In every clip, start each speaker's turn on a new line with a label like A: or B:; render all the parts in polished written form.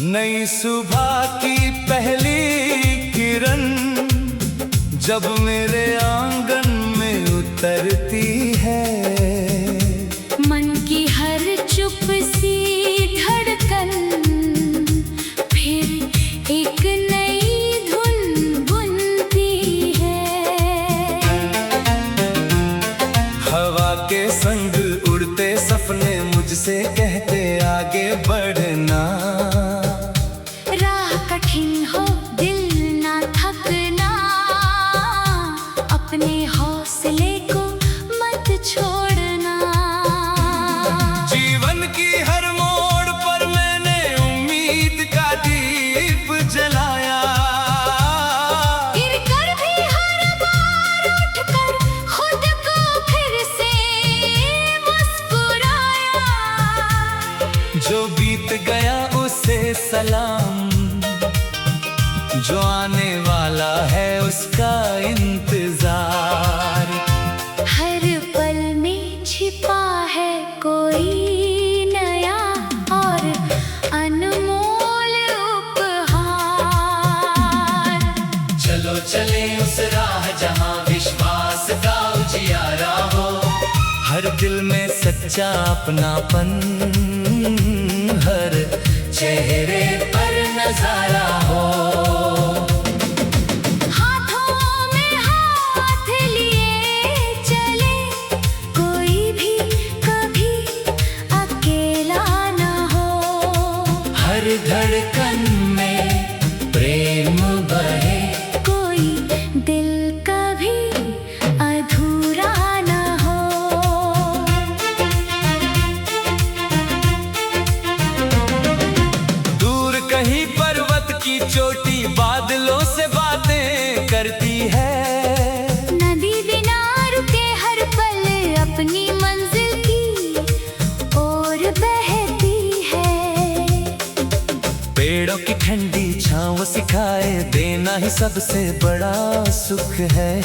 A: नई सुबह की पहली किरण जब मेरे आंगन में उतरती है,
B: मन की हर चुप सी धड़कन फिर एक नई धुन बुनती है।
A: हवा के संग उड़ते सपने मुझसे कहते आगे बढ़ना,
B: राह कठिन हो दिल ना थकना, अपने हौसले को मत छोड़ना।
A: जीवन की हर मोड़ पर मैंने उम्मीद का दीप जलाया,
B: गिर कर भी हर बार उठकर खुद को फिर से मुस्कुराया।
A: जो बीत गया उसे सलाम, जो आने वाला है उसका इंतजार।
B: हर पल में छिपा है कोई नया और अनमोल उपहार।
A: चलो चले उस राह जहाँ विश्वास का उजियारा हो, हर दिल में सच्चा अपनापन, हर चेहरे पर नजारा हो।
B: हाथों में हाथ लिए चले, कोई भी कभी अकेला न हो।
A: हर धड़कन में प्रेम बहे,
B: कोई दिल कभी अधूरा न हो।
A: दूर कहीं पर्वत की चोटी बादलों से बातें करती है,
B: नदी बिना रुके हर पल अपनी मंजिल की ओर बहती है।
A: पेड़ों की ठंडी छांव सिखाए देना ही सबसे बड़ा सुख है।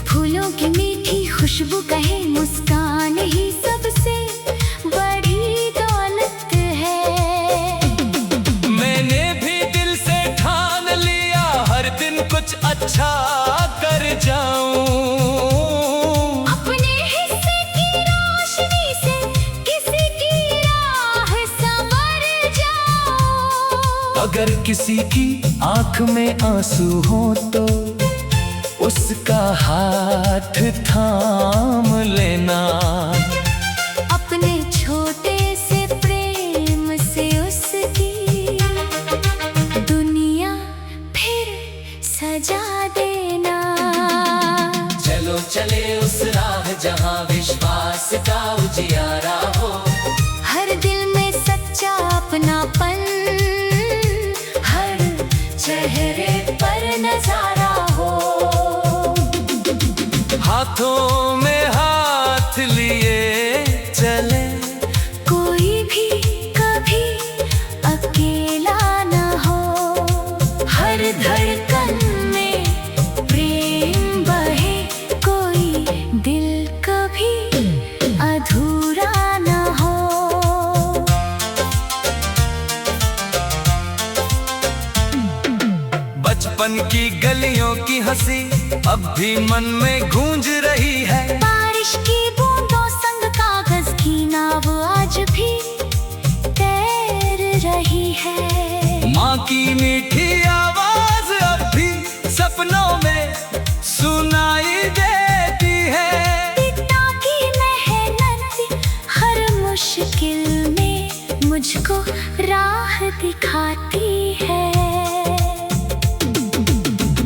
B: फूलों की मीठी खुशबू कहे मुस्कान ही सबसे बड़ी दौलत है।
A: मैंने भी दिल से ठान लिया हर दिन कुछ अच्छा कर जाऊं,
B: अपने हिस्से की रोशनी से किसी की राह संवर जाऊं।
A: अगर किसी की आंख में आंसू हो तो उसका हाथ थाम लेना,
B: अपने छोटे से प्रेम से उसकी दुनिया फिर सजा देना।
A: चलो चले उस राह जहाँ विश्वास का उजियारा हो,
B: हर दिल में सच्चा अपनापन, हर चेहरे पर नजारा हो।
A: हाथों में हाथ लिए चले,
B: कोई भी कभी अकेला न हो। हर धड़कन में प्रेम बहे, कोई दिल कभी अधूरा न हो।
A: बचपन की गलियों की हंसी अब भी मन में गूंज रही है।
B: बारिश की बूंदों संग कागज की नाव आज भी तैर रही है।
A: माँ की मीठी आवाज अब भी सपनों में सुनाई देती है।
B: पिता की मेहनत हर मुश्किल में मुझको राह दिखाती है।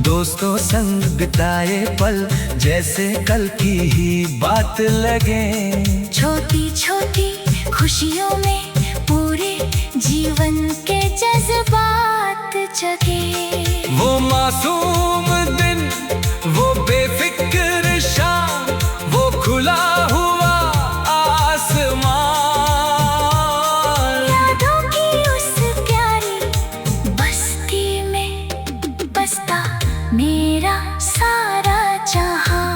A: दोस्तों संग बिताए पल जैसे कल की ही बात लगे,
B: छोटी छोटी खुशियों में पूरे जीवन के जज्बात जगे।
A: वो मासूम दिन, वो बेफिक्र शाम, वो खुला हुआ आसमान,
B: यादों की उस प्यारी बस्ती में बसता मेरा सारा जहां।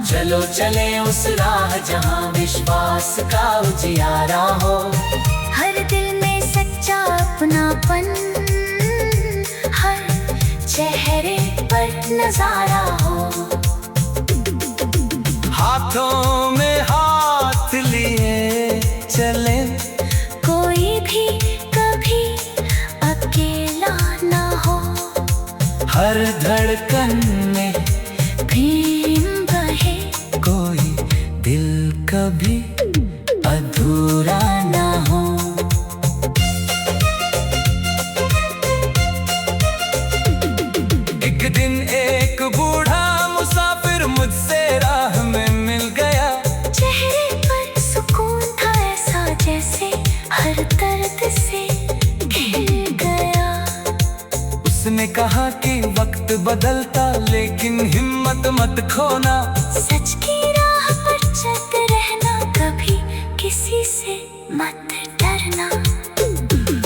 A: चलो चले उस राह जहाँ विश्वास का उजियारा हो,
B: हर दिल में अपनापन हर चेहरे पर नजारा हो।
A: हाथों में हाथ लिए चले,
B: कोई भी कभी अकेला ना हो।
A: हर धड़कन में
B: प्रेम बहे,
A: कोई दिल कभी अधूरा ना हो। एक दिन एक बूढ़ा मुसाफिर मुझसे राह में मिल गया।
B: चेहरे पर सुकून था ऐसा जैसे हर दर्द से खिल गया।
A: उसने कहा कि वक्त बदलता लेकिन हिम्मत मत खोना।
B: सच की राह पर चलते रहना, कभी किसी से मत डरना।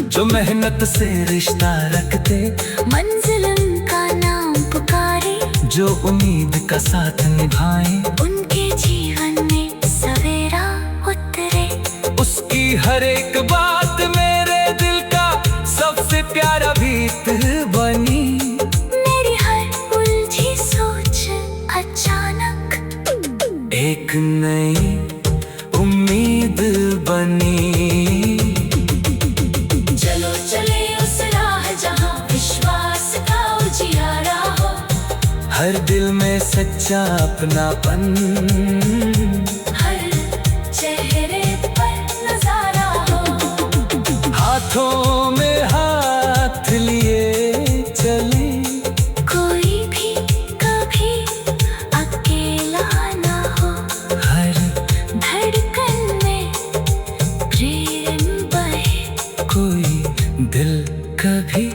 A: जो मेहनत से रिश्ता रखते,
B: मंजिल उनका नाम पुकारे।
A: जो उम्मीद का साथ निभाए,
B: उनके जीवन में सवेरा उतरे।
A: उसकी हर एक बात मेरे दिल का सबसे प्यारा गीत बनी।
B: मेरी हर उलझी सोच अचानक
A: एक नई उम्मीद बनी।
B: चलो चले उस राह जहाँ विश्वास का उजियारा हो।
A: हर दिल में सच्चा अपनापन,
B: हर चेहरे पर नजारा हो।
A: हाथों में हाथ लिए चले,
B: कोई भी कभी अकेला ना हो।
A: हर
B: धड़कन में प्रेम बहे,
A: कोई दिल कभी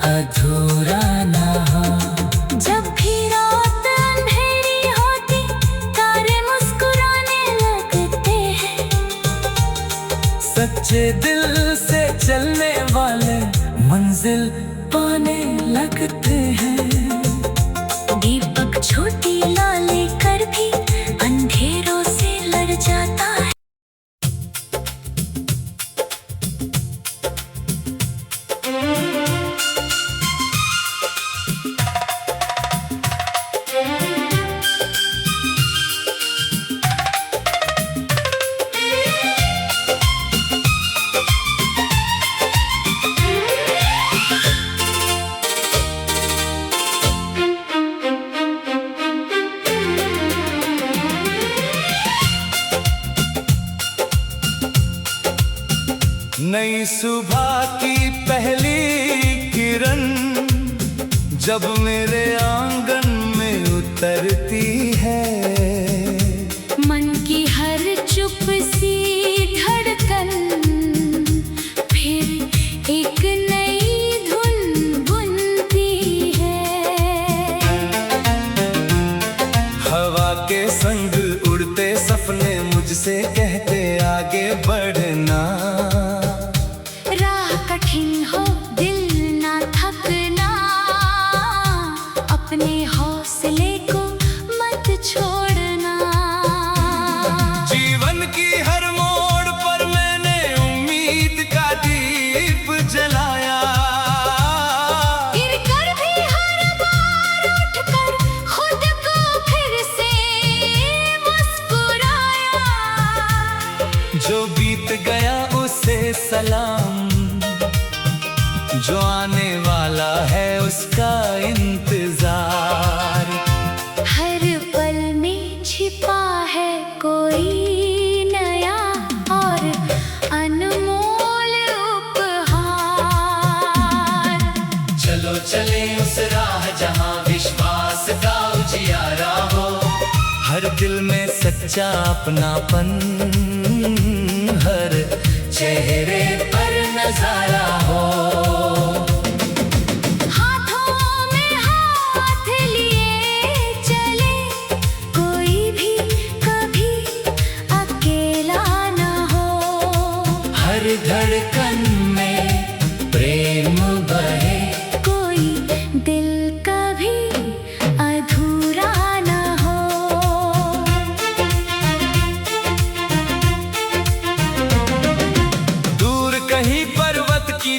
A: अधूरा ना हो।
B: जब भी रात अंधेरी होती, तारे मुस्कुराने लगते हैं।
A: सच्चे दिल से चलने वाले मंजिल पाने लगते हैं।
B: दीपक छोटी ला लेकर भी अंधेरों से लड़ जाता है।
A: नई सुबह की पहली किरण जब मेरे आंगन में उतरती है,
B: मन की हर चुप सी धड़कन फिर एक नई धुन बुनती है।
A: हवा के संग उड़ते सपने मुझसे कहते आगे बढ़ना।
B: राह कठिन हो दिल ना थकना, अपने हौसले को मत छोड़ना।
A: जीवन की हर मोड़ पर मैंने उम्मीद का दीप जलाया।
B: गिर कर भी हर बार उठकर खुद को फिर से मुस्कुराया।
A: जो बीत गया उसे सलाम, जो आने वाला है उसका इंतजार।
B: हर पल में छिपा है कोई नया और अनमोल उपहार।
A: चलो चले उस राह जहाँ विश्वास का उजियारा हो। हर दिल में सच्चा अपनापन, हर चेहरे पर नजारा हो।
B: हाथों में हाथ लिए चले, कोई भी कभी अकेला ना हो।
A: हर धड़कन में प्रेम बहे,
B: कोई दिल कभी अधूरा ना हो।
A: दूर कहीं पर्वत की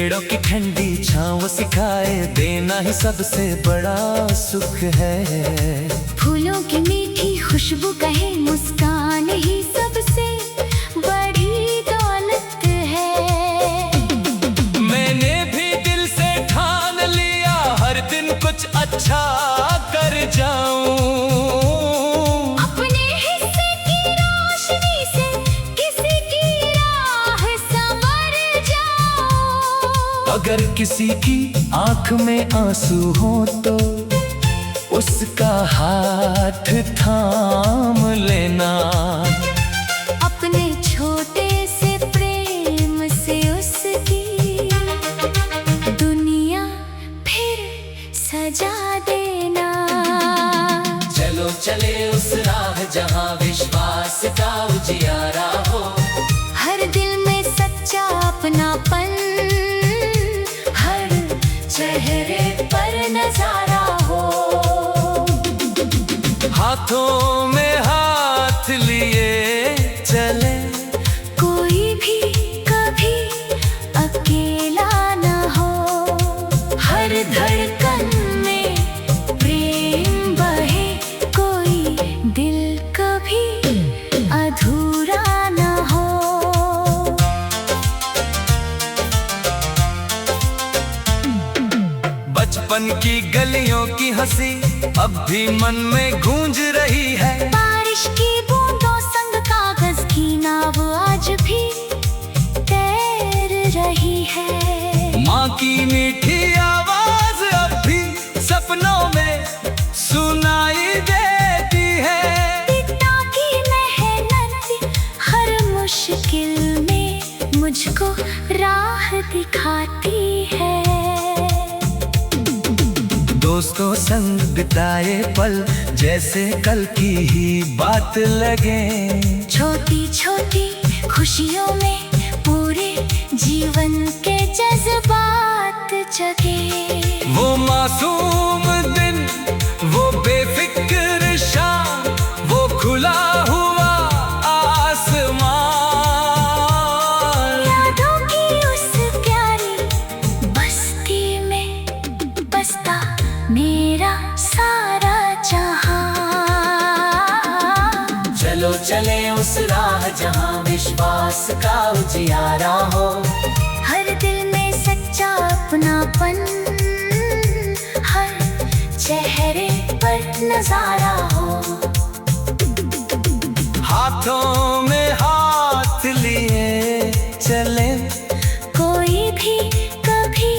A: पेड़ों की ठंडी छांव सिखाए देना ही सबसे बड़ा सुख है।
B: फूलों की मीठी खुशबू कहे मुस्कान ही सबसे बड़ी दौलत है।
A: मैंने भी दिल से ठान लिया हर दिन कुछ अच्छा कर जाऊं।
B: अपने हिस्से की रोशनी से किसी की राह संवर जाऊं।
A: अगर किसी की आंख में आंसू हो तो उसका हाथ थाम लेना।
B: अपने छोटे से प्रेम से उसकी दुनिया फिर सजा देना।
A: चलो चले उस राह जहां विश्वास का उजियारा हो।
B: हर दिल में सच्चा अपनापन, हर चेहरे पर नजारा हो।
A: हाथों में हाथ लिए चले,
B: कोई भी कभी अकेला न हो। हर धड़कन में प्रेम बहे, कोई दिल कभी अधूरा न हो।
A: बचपन की गलियों की हंसी अब भी मन में गूंज रही है।
B: बारिश की बूंदों संग कागज की नाव आज भी तैर रही है।
A: माँ की मीठी आवाज अब भी सपनों में सुनाई देती है।
B: पिता की मेहनत हर मुश्किल में मुझको राह दिखाती है।
A: दोस्तों संग बिताए पल जैसे कल की ही बात लगे।
B: छोटी छोटी खुशियों में पूरे जीवन के जज्बात जगे।
A: वो मासूम दिन, वो बेफिक्र शाम, वो खुला हुआ आसमान।
B: यादों की उस प्यारी बस्ती में बसता मेरा सारा जहां।
A: चलो चले उस राह जहां विश्वास का उजियारा हो।
B: हर दिल में सच्चा अपनापन, हर चेहरे पर नजारा हो।
A: हाथों में हाथ लिए चले,
B: कोई भी कभी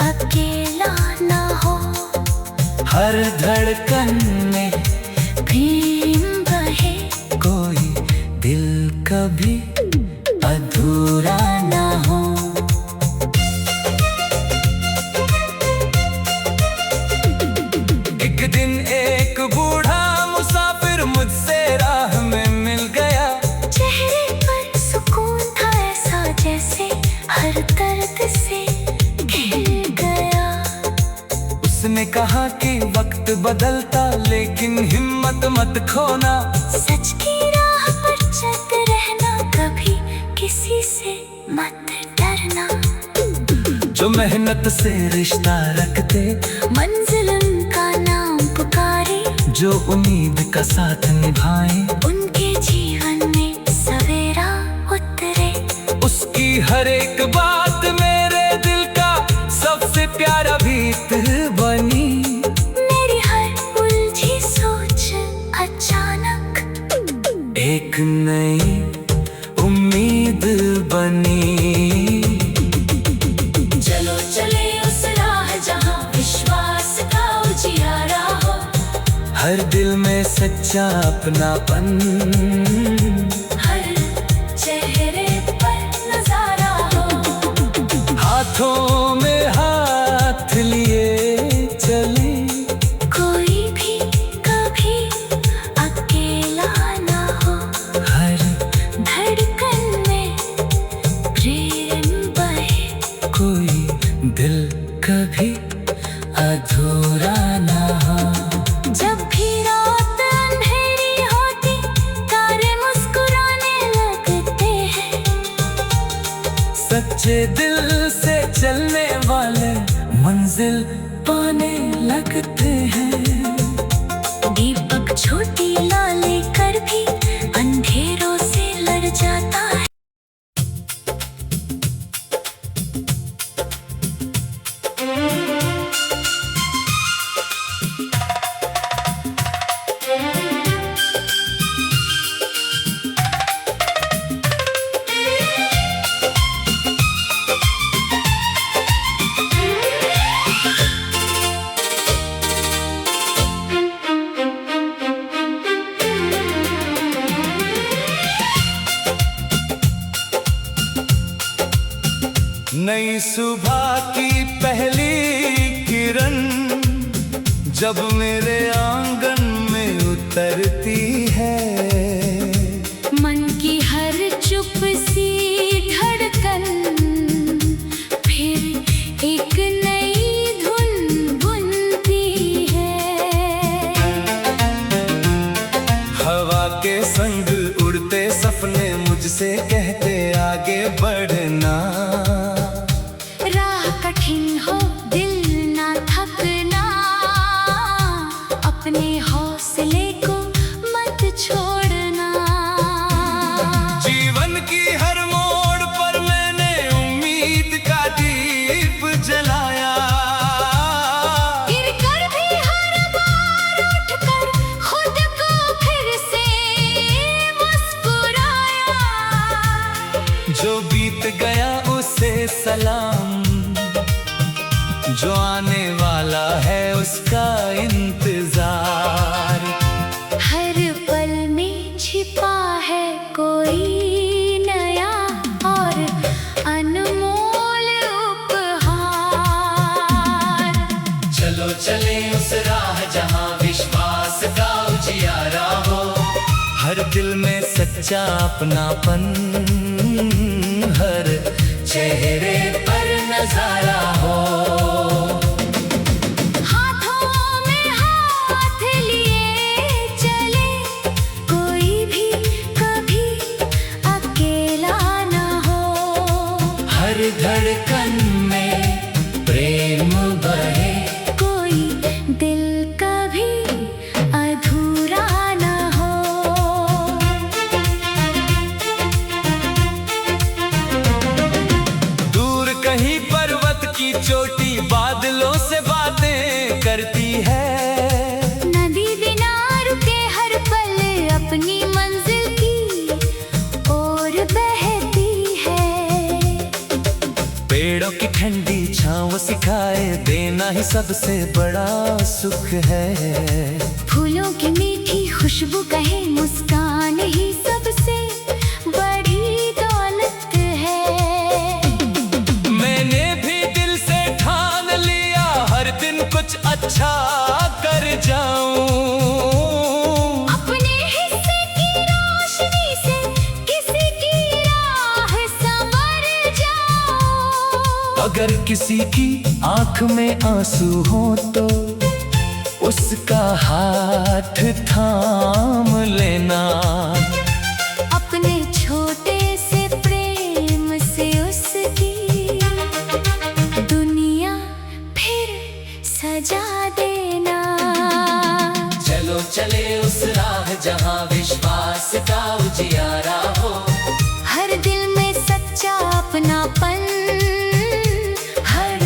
B: अकेला ना हो।
A: हर धड़कन में
B: प्रेम बहे,
A: कोई दिल कभी अधूरा ना हो। एक दिन एक बूढ़ा मुसाफिर मुझसे राह में मिल गया।
B: चेहरे पर सुकून था ऐसा जैसे हर दर्द से खिल गया।
A: उसने कहा कि वक्त बदलता लेकिन हिम्मत मत खोना।
B: सच की राह पर चलते रहना, कभी किसी से मत डरना।
A: जो मेहनत से रिश्ता रखते,
B: मंजिल उनका नाम पुकारे।
A: जो उम्मीद का साथ निभाए,
B: उनके जीवन में सवेरा उतरे।
A: उसकी हर एक बात मेरे दिल का सबसे प्यारा गीत बनी।
B: मेरी हर उलझी सोच अचानक
A: एक नई उम्मीद बनी।
B: चलो चले उस राह जहां विश्वास का उजियारा हो।
A: हर दिल में सच्चा अपनापन,
B: हर चेहरे पर नजारा हो।
A: हाथों में हाथ लिए चले,
B: कोई भी कभी अकेला ना हो।
A: हर
B: धड़कन में प्रेम बहे,
A: कोई दिल कभी अधूरा ना हो।
B: जब भी रात अंधेरी होती, तारे मुस्कुराने लगते हैं।
A: सच्चे दिल से चलने वाले मंजिल पाने लगते हैं।
B: दीपक छोटी लाले कर भी अंधेरों से लड़ जाता है।
A: नई सुबह की पहली किरण जब मेरे आंगन में उतरती है,
B: मन की हर चुप सी धड़कन फिर एक नई धुन बुनती है।
A: हवा के संग उड़ते सपने मुझसे कहते आगे बढ़ना।
B: कठिन हो दिल ना थकना, अपने हौसले को मत छोड़ना।
A: जीवन की हर मोड़ पर मैंने उम्मीद का दीप जलाया।
B: गिरकर भी हर बार उठकर खुद को फिर से मुस्कुराया।
A: जो बीत गया उसे सलाम, जो आने वाला है उसका इंतजार।
B: हर पल में छिपा है कोई नया और अनमोल उपहार।
A: चलो चले उस राह जहां विश्वास का उजियारा हो, हर दिल में सच्चा अपनापन, हर चेहरे पर नजारा हो।
B: हाथों में हाथ लिए चले, कोई भी कभी अकेला ना हो।
A: हर धड़कन में प्रेम बहे,
B: कोई दिल कभी अधूरा ना हो।
A: दूर कहीं पर्वत की चोटी बादलों से बातें करती है।
B: नदी बिना रुके हर पल अपनी मंजिल की ओर बहती है।
A: पेड़ों की ठंडी छांव सिखाए देना ही सबसे बड़ा सुख है।
B: फूलों की मीठी खुशबू कहे मुस्कान ही सबसे बड़ी दौलत है।
A: मैंने भी दिल से ठान लिया हर दिन कुछ अच्छा कर जाऊं।
B: अपने हिस्से की रोशनी से किसी की राह संवर जाऊं।
A: अगर किसी की आंख में आंसू हो तो उसका हाथ थाम लेना।
B: अपने छोटे से प्रेम से उसकी दुनिया फिर सजा देना।
A: चलो चले उस राह जहां विश्वास का उजियारा हो,
B: हर दिल में सच्चा अपनापन, हर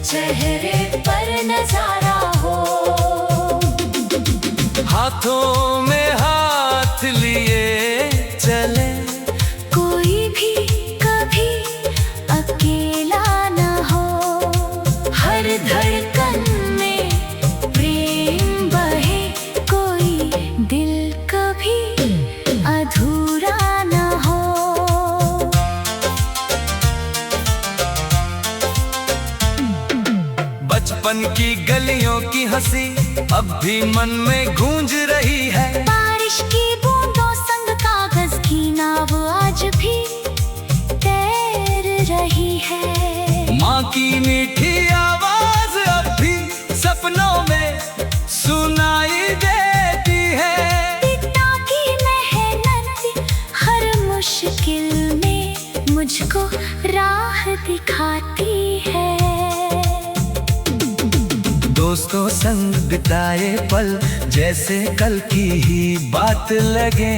B: चेहरे पर नजारा हो।
A: हाथों में हाथ लिए चले,
B: कोई भी कभी अकेला ना हो। हर धड़कन में प्रेम बहे, कोई दिल कभी अधूरा ना हो।
A: बचपन की गलियों की हंसी अब भी मन में गूंज रही है।
B: बारिश की बूंदों संग कागज की नाव आज भी तैर रही है।
A: माँ की मीठी आवाज अब भी सपनों में सुनाई देती है।
B: पिता की मेहनत हर मुश्किल में मुझको राह दिखाती है।
A: दोस्तों संग बिताए पल जैसे कल की ही बात लगे।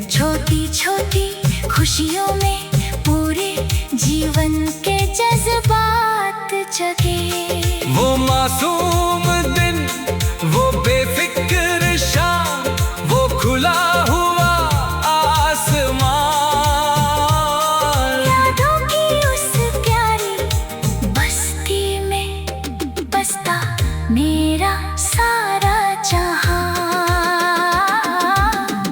B: छोटी छोटी खुशियों में पूरे जीवन के जज्बात जगे।
A: वो मासूम दिन, वो बेफिक्र शाम, वो खुला हुआ आसमान।
B: यादों की उस प्यारी बस्ती में बसता मेरा सारा जहां।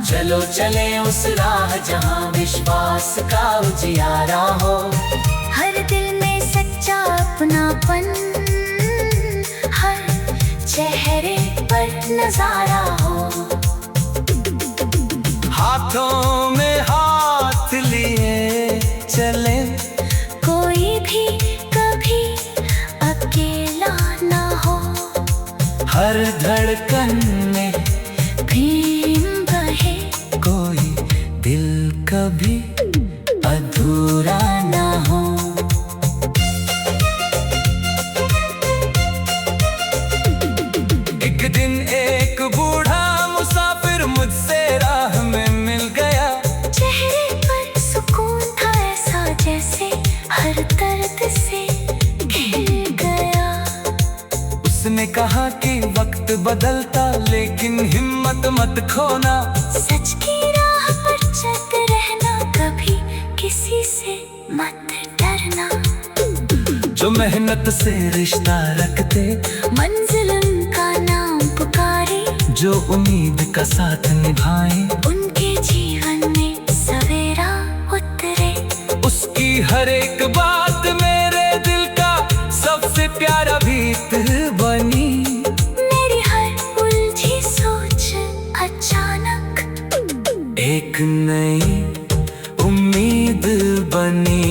A: चलो चले उस राह जहां विश्वास का उजियारा हो।
B: हर दिल में सच्चा अपनापन, हर चेहरे पर नजारा हो।
A: हाथों में हाथ लिए चले,
B: कोई भी कभी अकेला ना हो।
A: हर धड़कन में
B: प्रेम बहे,
A: कोई दिल कभी अधूरा ना हो। एक दिन एक बूढ़ा मुसाफिर मुझसे राह में मिल गया।
B: चेहरे पर सुकून था ऐसा जैसे हर दर्द से खिल गया।
A: उसने कहा कि वक्त बदलता लेकिन हिम्मत मत खोना।
B: सच की राह पर चलते रहना, कभी किसी से मत डरना।
A: जो मेहनत से रिश्ता रखते,
B: मंजिल उनका नाम पुकारे।
A: जो उम्मीद का साथ निभाए,
B: उनके जीवन में सवेरा उतरे।
A: उसकी हर एक बात मेरे दिल का सबसे प्यारा भीत बनी।
B: मेरी हर उलझी सोच अचानक
A: एक नई उम्मीद बनी।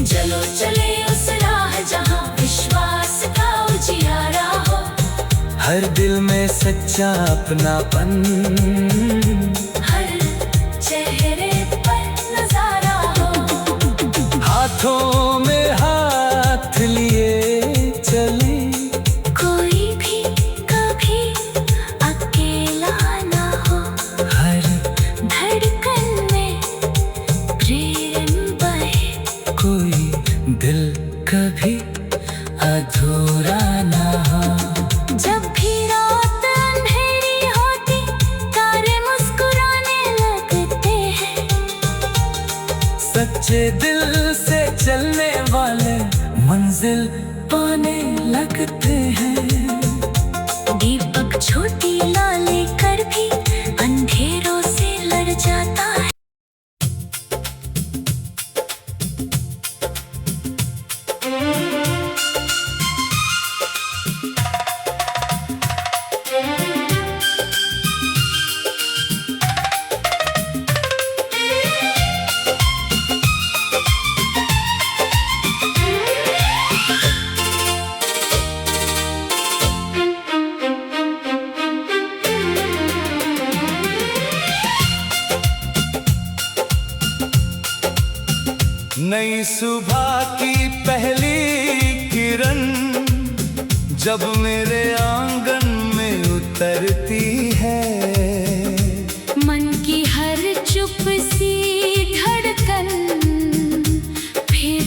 B: चलो चले उस राह जहां विश्वास का उजियारा हो।
A: हर दिल में सच्चा अपनापन,
B: हर चेहरे पर नजारा हो।
A: हाथों में हाथ लिए चले,
B: कोई भी कभी अकेला ना हो।
A: हर
B: धड़कन में प्रेम बहे,
A: कोई दिल कभी अधूरा ना हो।
B: जब भी रात अंधेरी होती, तारे मुस्कुराने लगते हैं।
A: सच्चे दिल से चलने वाले मंजिल पाने लगते हैं।
B: दीपक छोटी ला लेकर भी अंधेरों से लड़ जाता है।
A: नई सुबह की पहली किरण जब मेरे आंगन में उतरती है।
B: मन की हर चुप सी धड़कन फिर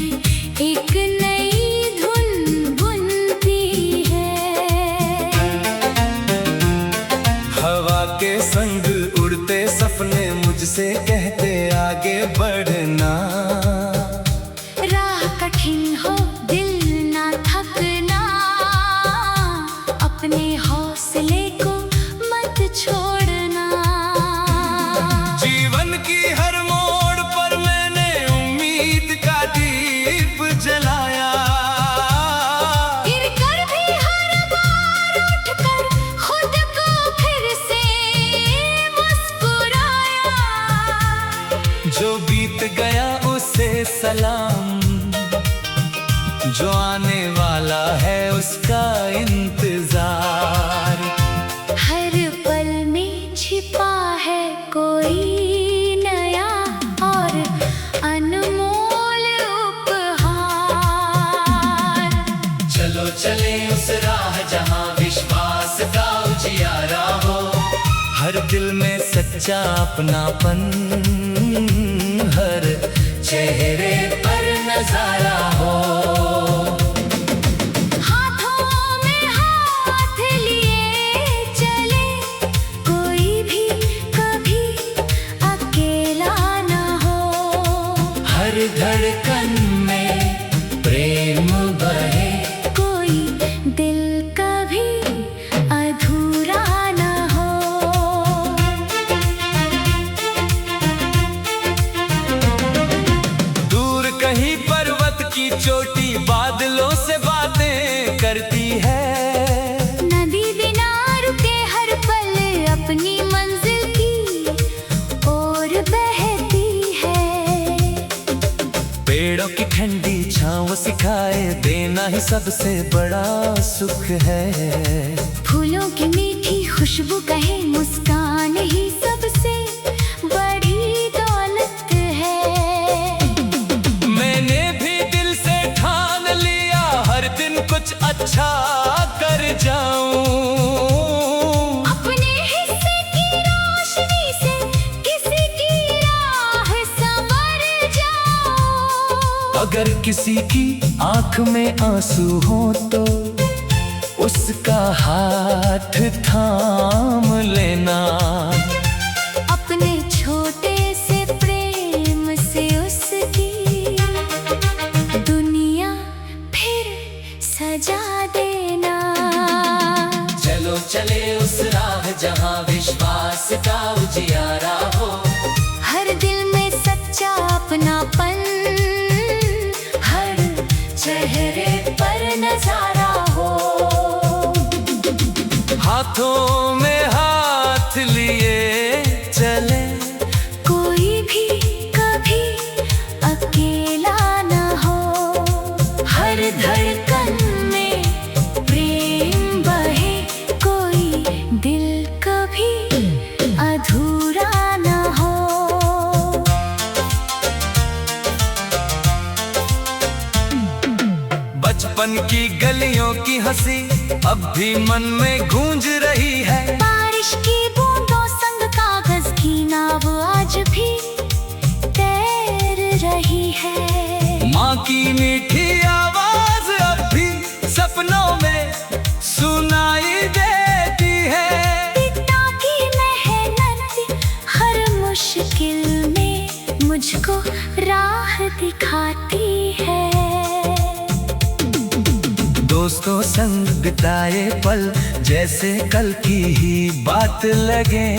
B: एक नई धुन बुनती है।
A: हवा के संग उड़ते सपने मुझसे कहते आगे बढ़ना।
B: राह कठिन हो दिल ना थकना, अपने हौसले को मत छोड़ना।
A: जीवन की हर मोड़ पर मैंने उम्मीद का दीप जलाया।
B: गिर कर भी हर बार उठकर खुद को फिर से मुस्कुराया।
A: जो बीत गया उसे सलाम, जो आने वाला है उसका इंतजार।
B: हर पल में छिपा है कोई नया और
A: उजियारा हो। हर दिल में सच्चा अपनापन, हर चेहरे पर नजारा हो।
B: हाथों में हाथ लिए चले, कोई भी कभी अकेला न हो।
A: हर धड़कन में प्रेम बहे,
B: कोई दिल कभी अधूरा न हो।
A: दूर कहीं पर्वत की चोटी बादलों से बातें करती है।
B: नदी बिना रुके हर पल अपनी मंजिल की ओर बहती है।
A: पेड़ों की ठंडी छांव सिखाए देना ही सबसे बड़ा सुख है।
B: फूलों की मीठी खुशबू कहे मुस्कान ही सबसे बड़ी दौलत है।
A: मैंने भी दिल से ठान लिया हर दिन कुछ अच्छा कर जाऊं।
B: अपने हिस्से की रोशनी से किसी की राह संवर जाओ।
A: अगर किसी की आंख में आंसू हो तो उसका हाथ थाम लेना।
B: अपने छोटे से प्रेम से उसकी दुनिया फिर सजा देना।
A: चलो चले उस राह जहां विश्वास का उजियारा हो।
B: हर दिल में सच्चा अपनापन, हर चेहरे पर नजारा हो।
A: हाथों में हाथ लिए चले,
B: कोई भी कभी अकेला न हो। हर धड़कन में प्रेम बहे, कोई दिल कभी अधूरा न हो।
A: बचपन की गलियों की हंसी अब भी मन में गूंज रही है।
B: बारिश की बूंदों संग कागज की नाव आज भी तैर रही है।
A: माँ की मीठी आवाज अब भी सपनों में सुनाई देती है।
B: पिता की मेहनत हर मुश्किल में मुझको राह दिखाती है।
A: दोस्तों संग बिताए पल जैसे कल की ही बात लगे।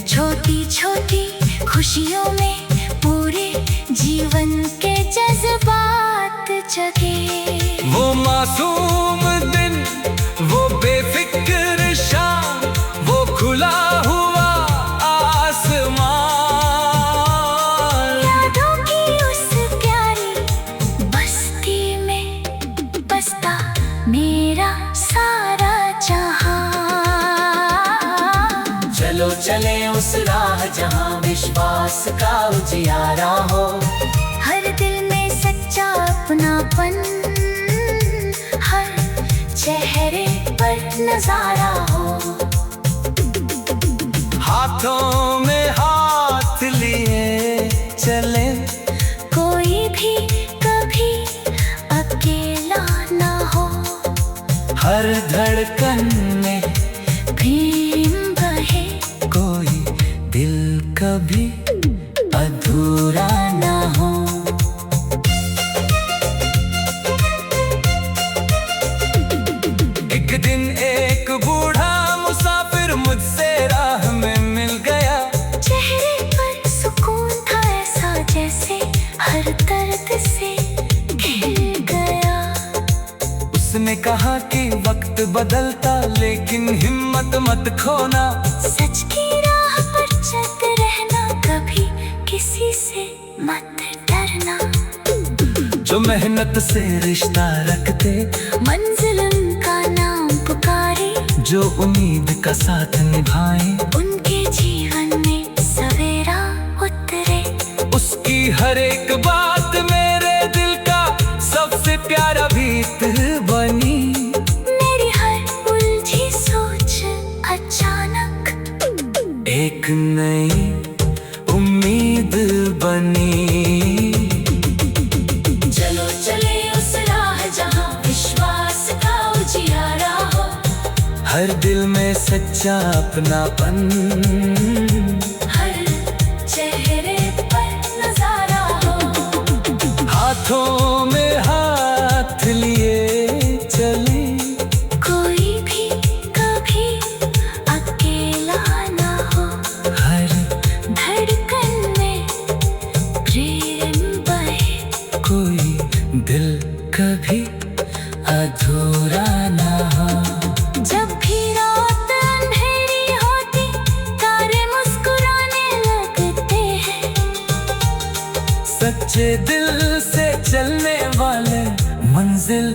B: छोटी छोटी खुशियों में पूरे जीवन के जज्बात जगे।
A: वो मासूम दिन, वो बेफिक्र शाम, वो खुला हुआ आसमान।
B: यादों की उस प्यारी बस्ती में बसता मेरा सारा जहां।
A: चलो चले उस राह जहां विश्वास का उजियारा हो।
B: हर दिल में सच्चा अपनापन, हर चेहरे पर नजारा हो।
A: हाथों में हाथ लिए चले,
B: कोई भी कभी अकेला न हो।
A: हर धड़कन में
B: प्रेम बहे,
A: कोई दिल कभी अधूरा ना हो। एक दिन एक बूढ़ा मुसाफिर मुझसे राह में मिल गया।
B: चेहरे पर सुकून था ऐसा जैसे हर दर्द से खिल गया।
A: उसने कहा कि वक्त बदलता लेकिन हिम्मत मत खोना।
B: सच की राह पर चलते रहना, कभी किसी से मत डरना।
A: जो मेहनत से रिश्ता रखते,
B: मंजिल उनका नाम पुकारे।
A: जो उम्मीद का साथ निभाए,
B: उनके जीवन में सवेरा उतरे।
A: उसकी हर एक बात मेरे दिल का सबसे प्यारा गीत बनी।
B: मेरी हर उलझी सोच अच्छा
A: एक नई उम्मीद बनी।
B: चलो चले उस राह जहाँ विश्वास का उजियारा हो,
A: हर दिल में सच्चा अपनापन,
B: हर चेहरे पर नजारा हो।
A: हाथों में हाथ लिए चले,
B: कोई भी कभी अकेला ना हो,
A: हर
B: धड़कन में प्रेम बहे,
A: कोई दिल कभी अधूरा ना हो।
B: जब भी रात अंधेरी होती तारे मुस्कुराने लगते हैं,
A: सच्चे दिल से चलने वाले मंजिल